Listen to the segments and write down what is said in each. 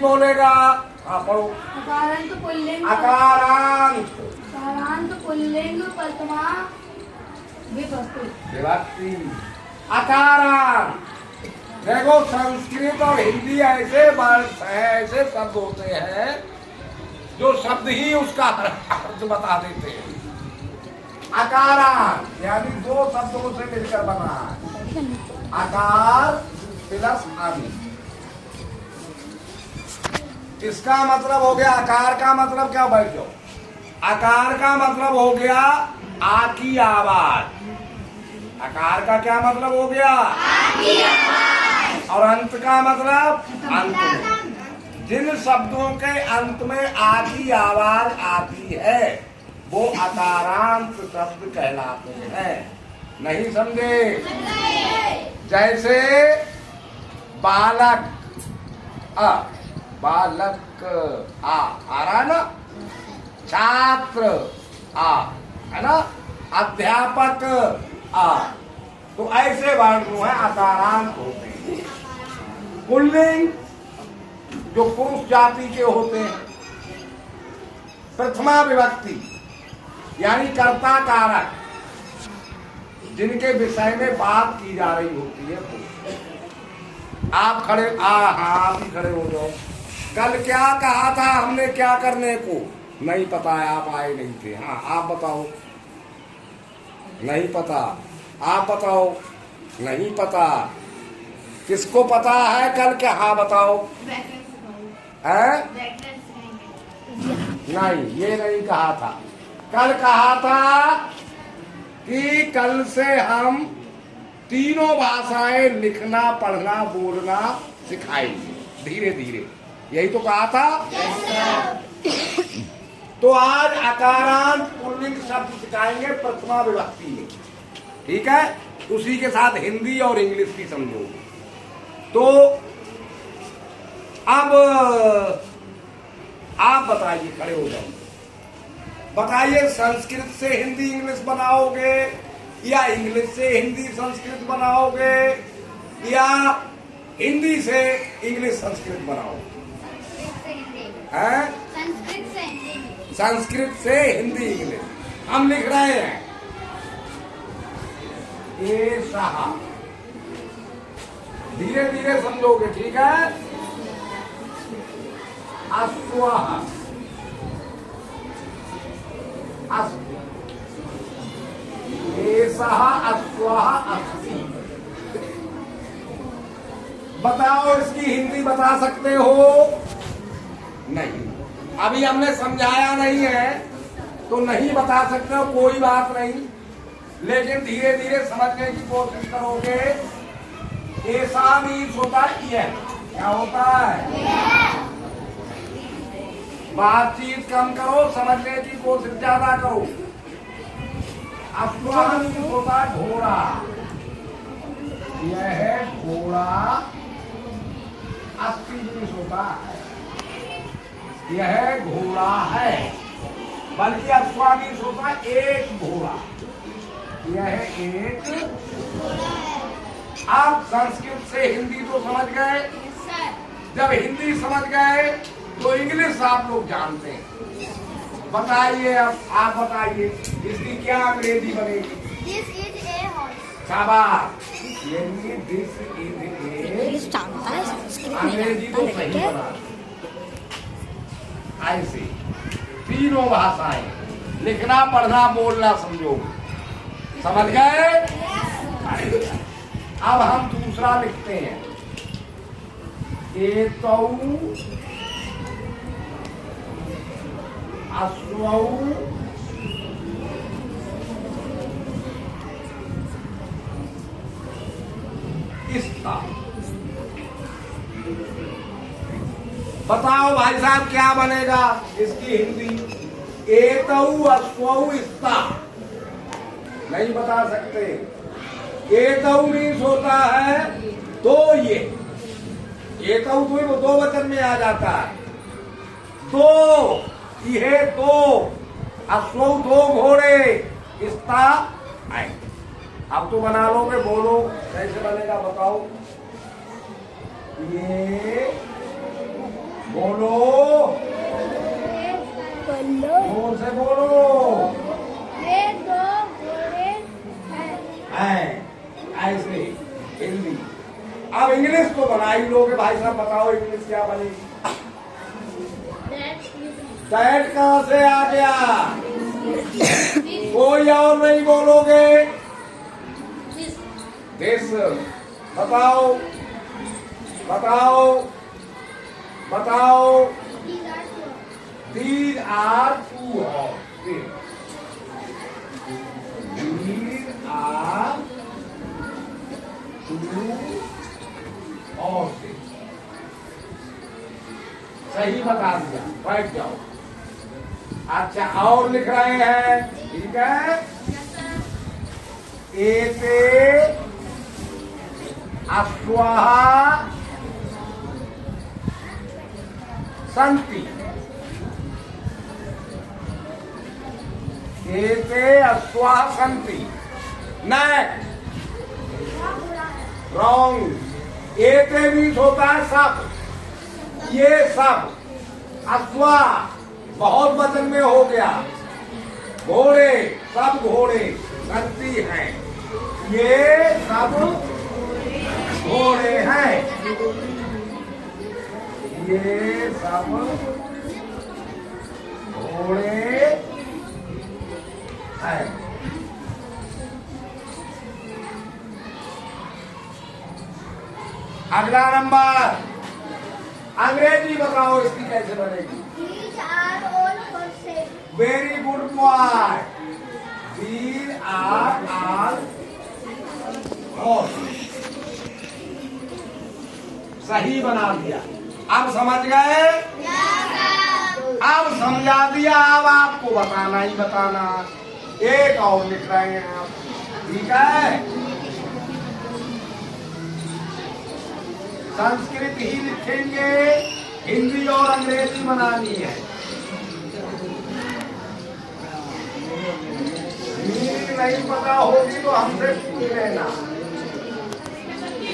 नहीं बोलेगा। हाँ पढ़ो। अकारांत पुल्लिंग। अकारांत। अकारांत पुल्लिंग प्रथमा विभक्ति। विभक्ति। अकारांत। देखो संस्कृत और हिंदी ऐसे वर्ड है, ऐसे शब्द होते हैं जो शब्द ही उसका अर्थ बता देते हैं। अकारांत यानी दो शब्दों से मिलकर बना है, आकार प्लस आदि। इसका मतलब हो गया, आकार का मतलब क्या, बैठ जाओ। आकार का मतलब हो गया आ की आवाज। आकार का क्या मतलब हो गया, आ की आवाज। और अंत का मतलब अंत में। जिन शब्दों के अंत में आ की आवाज आती है वो अकारांत शब्द कहलाते हैं। नहीं समझे? जैसे बालक, बालक आ रहा ना, छात्र आ है ना, अध्यापक आ, तो ऐसे वर्ण जो है अकारांत होते हैं। पुल्लिंग जो पुरुष जाति के होते हैं, प्रथमा विभक्ति यानी कर्ता कारक, जिनके विषय में बात की जा रही होती है। आप खड़े, हाँ आप ही खड़े हो जाओ। कल क्या कहा था हमने, क्या करने को नहीं पता है, आप आए नहीं थे। हाँ आप बताओ। नहीं पता, आप बताओ। नहीं पता, किसको पता है कल क्या? हाँ बताओ। है नहीं, ये नहीं कहा था। कल कहा था कि कल से हम तीनों भाषाएं लिखना, पढ़ना, बोलना सिखाएंगे धीरे धीरे, यही तो कहा था। तो आज अकारांत पुल्लिंग शब्द सिखाएंगे प्रथमा विभक्ति में, ठीक है? उसी के साथ हिंदी और इंग्लिश भी समझोगे। तो अब आप बताइए, खड़े हो जाओ, बताइए संस्कृत से हिंदी इंग्लिश बनाओगे या इंग्लिश से हिंदी संस्कृत बनाओगे या हिंदी से इंग्लिश संस्कृत बनाओगे? हैं? संस्कृत से हिंदी इंग्लिश हम लिख रहे हैं। ये सहा धीरे धीरे समझोगे, ठीक है? अस्वः, एषः अस्वः अस्ति। बताओ, इसकी हिंदी बता सकते हो? नहीं, अभी हमने समझाया नहीं है तो नहीं बता सकते हो, कोई बात नहीं, लेकिन धीरे धीरे समझने की कोशिश करोगे। ऐसा मीन्स होता है, क्या होता है? बातचीत कम करो, समझने की कोशिश ज्यादा करो। अस्वः मीन्स होता है घोड़ा। यह है घोड़ा। अस्ति मीन्स होता है यह घोड़ा है, बल्कि अस्वः मीन्स होता है एक घोड़ा। यह एक। आप संस्कृत से हिंदी तो समझ गए, जब हिंदी समझ गए तो इंग्लिश आप लोग जानते हैं। बताइए, अब आप बताइए इसकी क्या अंग्रेजी बनेगी? This is a horse। शाबाश, यानी दिस इज ए। अंग्रेजी तो सही बना। ऐसे तीनों भाषाएं लिखना, पढ़ना, बोलना समझो, समझ गए? अब हम दूसरा लिखते हैं। एतौ अस्वौ इस्ता। बताओ भाई साहब क्या बनेगा इसकी हिंदी? एतौ अस्वौ इस्ता। नहीं बता सकते। एतौ मीन्स होता है दो। एतौ तो दो वचन में आ जाता है। दो, ये दो, अश्व दो घोड़े, इस्ता आए। अब तो बना लोगे, बोलो कैसे बनेगा बताओ। ये बोलो, बोलो। जोर से बोलो। वे दो घोड़े हैं। ऐसे हिंदी। अब इंग्लिश तो बना ही लोगे भाई साहब, बताओ इंग्लिश क्या बनेगी? दैट कहाँ से आ गया? कोई और नहीं बोलोगे? दिस। बताओ बताओ बताओ। These are two horses. These are two horses. सही बता दिया, बैठ जाओ। अच्छा, और लिख रहे हैं, ठीक है। एते अश्वाः सन्ति। एते अश्वाः सन्ति। Next, wrong. एते मीन्स होता है सब, ये सब। अश्वाः बहुत वजन में हो गया। घोड़े, सब घोड़े सन्ति हैं, ये सब घोड़े हैं, ये सब घोड़े हैं। अगला नंबर, अंग्रेजी बताओ इसकी कैसे बनेगी? These are all horses. Very good boy. These are all horses। सही बना दिया। अब समझ गए? अब समझा दिया। अब आपको बताना ही बताना। एक और लिख रहे हैं आप, ठीक है। संस्कृत ही लिखेंगे, हिंदी और अंग्रेजी बनानी है। मीनिंग नहीं पता होगी तो हमसे पूछ लेना।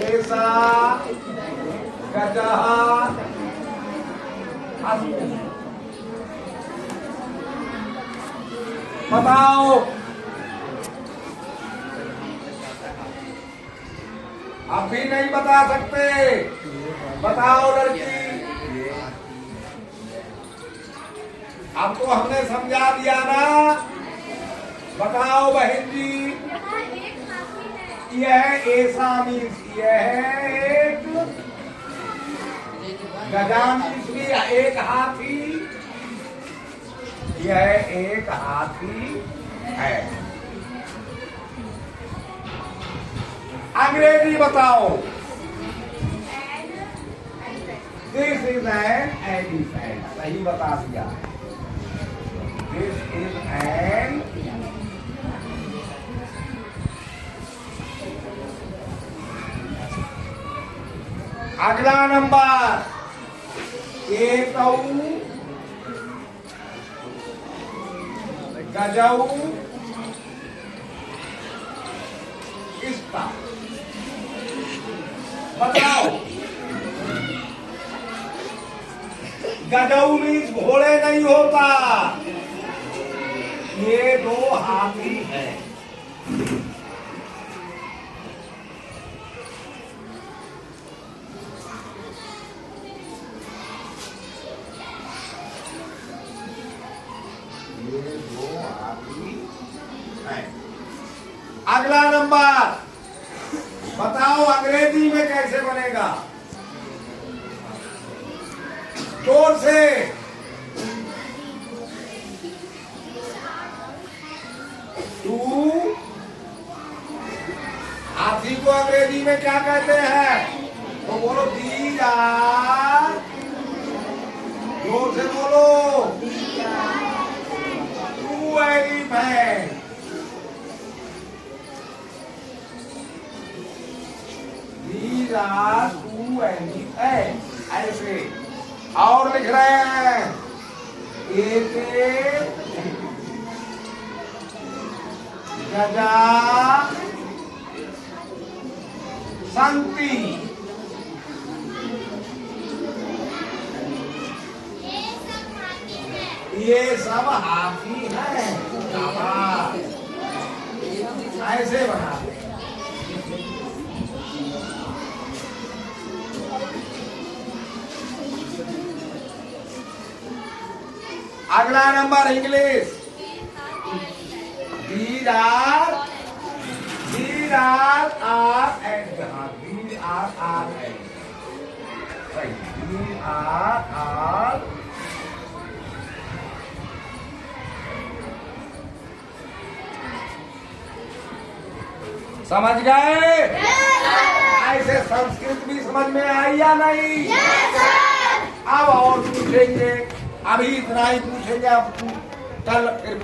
ऐसा गजः अस्ति। बताओ। अब भी नहीं बता सकते? बताओ लड़की। अब तो हमने समझा दिया ना। बताओ बहन जी। यह ऐसा मीन्स यह एक, गजा मीन्स भी एक हाथी, यह एक हाथी है। अंग्रेजी बताओ। This is an elephant. सही बता दिया। दिस इज एन अगला नंबर, एतौ गजौ इस्ता। बताओ। गजौ मीन्स घोड़े नहीं होता, ये दो हाथी है। ये दो हाथी है। अगला नंबर बताओ अंग्रेजी में कैसे बनेगा? जोर से। टू। हाथी को अंग्रेजी में क्या कहते हैं? तो बोलो दीज आर। जोर से बोलो। Two elephant. These are two elephants। ऐसे और लिख रहे हैं, एते गजा सन्ति। ये सब हाथी हैं। शाबाश। ऐसे बना दे। अगला number English. These are and these are and right. These are समझ गए? ऐसे संस्कृत भी समझ में आई या नहीं? अब और पूछेंगे, अभी इतना ही पूछेंगे, अब कल फिर